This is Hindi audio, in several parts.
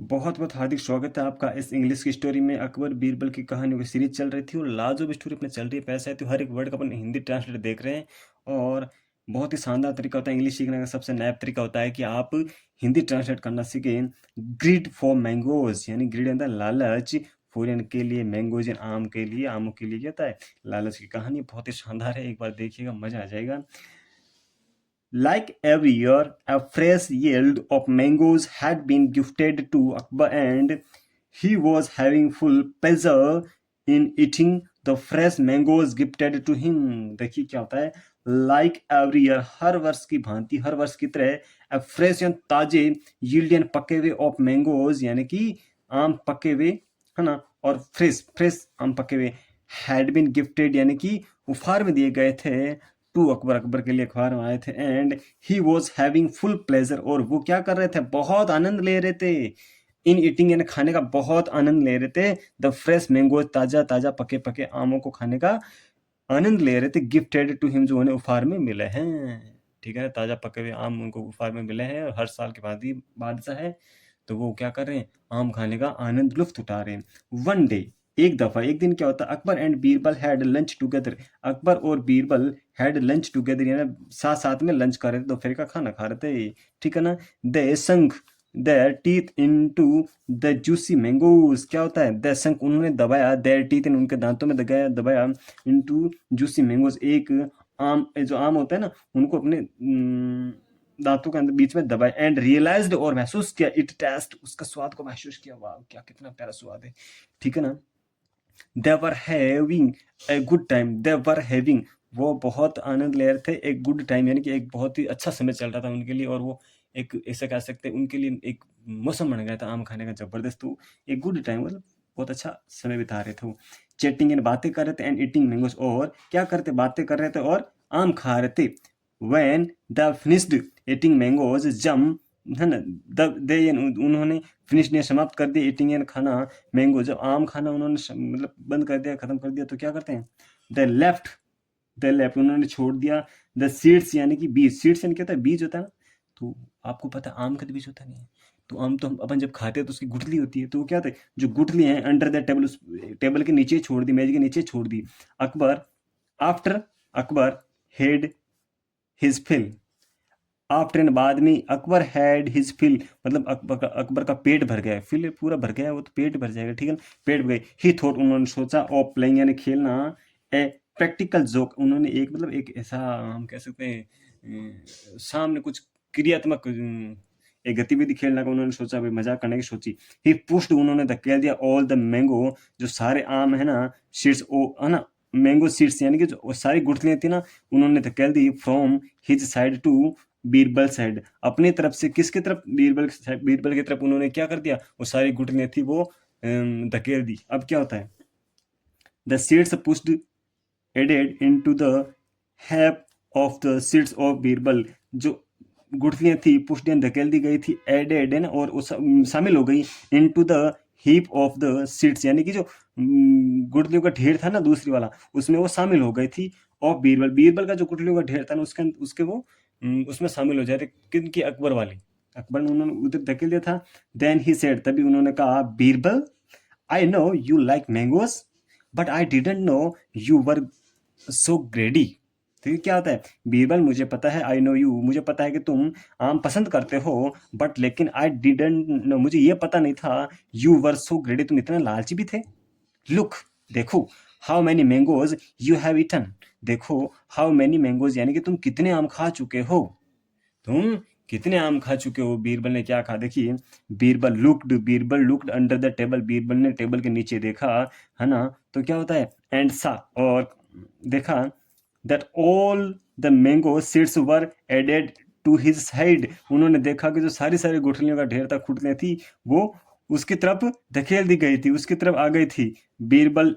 बहुत बहुत हार्दिक स्वागत है आपका इस इंग्लिश की स्टोरी में। अकबर बीरबल की कहानियों की सीरीज चल रही थी और लाजवाब स्टोरी अपने चल रही है। पैसा है तो हर एक वर्ड का अपन हिंदी ट्रांसलेट देख रहे हैं और बहुत ही शानदार तरीका होता है इंग्लिश सीखने का। सबसे नया तरीका होता है कि आप हिंदी ट्रांसलेट करना सीखें। ग्रीड फॉर मैंगोज यानी ग्रीड अंदर लालच, फॉरन के लिए मैंगोज यानी आम के लिए, आमों के लिए क्या होता है लालच। की कहानी बहुत ही शानदार है, एक बार देखिएगा मजा आ जाएगा। Like every year, a fresh yield of mangoes had been gifted to Akbar, and he was having full pleasure in eating the fresh mangoes gifted to him. देखिए क्या होता है, like every year, हर वर्ष की भांति, हर वर्ष की तरह, a fresh यानी ताजे, yield यानी पके हुए of mangoes यानी कि आम पके हुए, है ना, और फ्रेश आम पके हुए, had been gifted यानी कि उपहार में दिए गए थे टू अकबर, अकबर के लिए अखबार में आए थे। And he was having full pleasure, और वो क्या कर रहे थे, बहुत आनंद ले रहे थे। इन ईटिंग यानी खाने का बहुत आनंद ले रहे थे। द फ्रेश मैंगो, ताजा ताजा पके पके आमों को खाने का आनंद ले रहे थे। गिफ्टेड टू हिम, जो उन्हें उपहार में मिले हैं। ठीक है, ताजा पके हुए आम उनको उपहार में मिले हैं और हर साल के बाद ही बादशाह है तो वो क्या कर रहे हैं, आम खाने का आनंद लुफ्त उठा रहे हैं। वन डे, एक दफा, एक दिन क्या होता है, Akbar and Birbal had lunch together. Akbar और बीरबल हैड लंच टुगेदर यानी साथ साथ में लंच कर रहे थे, दोपहर का खाना खा रहे थे। ठीक है ना। दे संग there teeth into the juicy mangoes, क्या होता है, दे संग उन्होंने दबाया, देयर टीथ इन उनके दांतों में दबाया इनटू जूसी मैंगोज, एक आम, जो आम होता है ना उनको अपने दांतों के अंदर बीच में दबाया। एंड रियलाइज्ड, और महसूस किया, इट टेस्ट, उसका स्वाद को महसूस किया। वाह क्या कितना प्यारा स्वाद है। ठीक है ना। They were having a good time, they were having, वो बहुत आनंद ले रहे थे, एक गुड टाइम यानी कि एक बहुत ही अच्छा समय चल रहा था उनके लिए, और वो एक ऐसा कह सकते हैं उनके लिए एक मौसम बन गया था आम खाने का जबरदस्त। तो एक गुड टाइम मतलब बहुत अच्छा समय बिता रहे थे वो। चैटिंग एंड बातें कर रहे थे, एंड ईटिंग मैंगोस, और क्या करते, बातें कर रहे थे और आम खा रहे थे। When the finished eating mangoes जम, है ना, दे उन्होंने फिनिश ने समाप्त कर दिया, ईटिंग यानी खाना, मैंगो जब आम खाना उन्होंने मतलब बंद कर दिया, खत्म कर दिया, तो क्या करते हैं, द लेफ्ट उन्होंने छोड़ दिया, द सीड्स यानी कि बीज, सीड्स यानी क्या होता है, बीज होता है ना। तो आपको पता है आम का तो बीज होता नहीं है। तो आम तो हम अपन जब खाते हैं तो उसकी गुठली होती है, तो वो क्या होता है, जो गुठली है अंडर द टेबल, उस टेबल के नीचे छोड़ दी, मेज के नीचे छोड़ दी। Akbar after, Akbar had his fill, after and बाद में, अकबर हैड हिज फिल मतलब अकबर का पेट भर गया है, फिल पूरा भर गया है, वो तो पेट भर जाएगा। ठीक है ना, पेट भर गए। ही थॉट उन्होंने सोचा, ऑफ प्लेइंग यानी खेलना, ए प्रैक्टिकल जोक उन्होंने एक मतलब एक ऐसा हम कह सकते हैं सामने कुछ क्रियात्मक एक गतिविधि खेलने का उन्होंने सोचा, भाई मजाक करने की सोची। ही पुश्ड उन्होंने धकेल दिया, ऑल द मैंगो, जो सारे आम है ना, सीड्स ओ है ना, मैंगो सीड्स यानी कि जो सारी गुठलियां थी ना, उन्होंने धकेल दी from his side to Birbal side, अपनी तरफ से किसकी तरफ, बीरबल की तरफ उन्होंने क्या कर दिया, वो सारी गुठलियां थी वो धकेल दी। अब क्या होता है, the seeds pushed added into the heap of the seeds of Birbal, जो गुठलियां थी पुश्ड यानी धकेल दी गई थी, एडेड है ना, और शामिल हो गई into the heap of the seeds यानी कि जो गुठलियों का ढेर था ना दूसरी वाला, उसमें वो शामिल हो गई थी। ऑफ बीरबल, बीरबल का जो गुठलियों का ढेर था ना उसके वो उसमें शामिल हो जाते, किनकी, अकबर वाली, अकबर ने उन्होंने उधर धकेल दिया था। देन ही सेड, तभी उन्होंने कहा, Birbal I know you like mangoes but I didn't know you were सो ग्रेडी। तो ये क्या होता है, बीरबल मुझे पता है, आई नो यू मुझे पता है कि तुम आम पसंद करते हो, बट लेकिन आई डिडंट नो मुझे ये पता नहीं था, यू वर सो ग्रेडी तुम इतने लालची भी थे। लुक, देखो, how many mangoes you have eaten, देखो हाउ मैनी मैंगोज यानी कि तुम कितने आम खा चुके हो, तुम कितने आम खा चुके हो। बीरबल ने क्या कहा, देखिए, Birbal looked under the table, Birbal ने टेबल के नीचे देखा, है ना, तो क्या होता है, एंड सा, और देखा, that all the mango seeds were added to his side, उन्होंने देखा कि जो सारी सारी गुठलियों का ढेर था, खुटलियां थी, वो उसकी तरफ धकेल दी गई थी, उसकी तरफ आ गई थी। बीरबल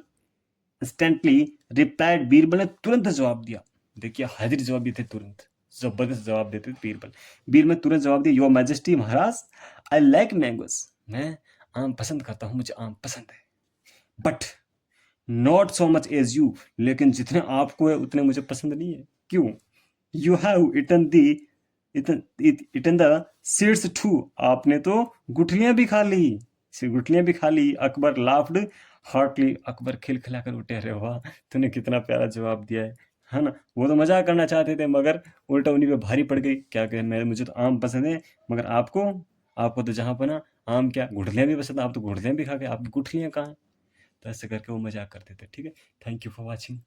इंस्टेंटली रिप्लाइड, बीरबल ने तुरंत जवाब दिया। देखिए हाजिर जवाब देते, तुरंत जबरदस्त जवाब देते बीरबल। बीरबल तुरंत जवाब दिया, योर मैजेस्टी महाराज, आई लाइक मैंगोस, मैं आम पसंद करता हूँ, मुझे आम पसंद है, but not so much as you, लेकिन जितने आपको है उतने मुझे पसंद नहीं है। क्यों, you have eaten the it in the seeds too, आपने तो गुठलियां भी खा ली, गुठलियां भी खा ली। अकबर लाफ्ड हार्टली, अकबर खिलखिलाकर उठे। अरे वाह, तूने कितना प्यारा जवाब दिया है ना। वो तो मजाक करना चाहते थे मगर उल्टा उन्हीं पे भारी पड़ गई। क्या कहें, मैं मुझे तो आम पसंद है, मगर आपको आपको तो जहां पना आम क्या गुठलियां भी पसंद, आप तो गुठलियां भी खा गए, आपकी गुठलियां कहाँ हैं। तो ऐसे करके वो मजाक करते थे। ठीक है, थैंक यू फॉर वॉचिंग।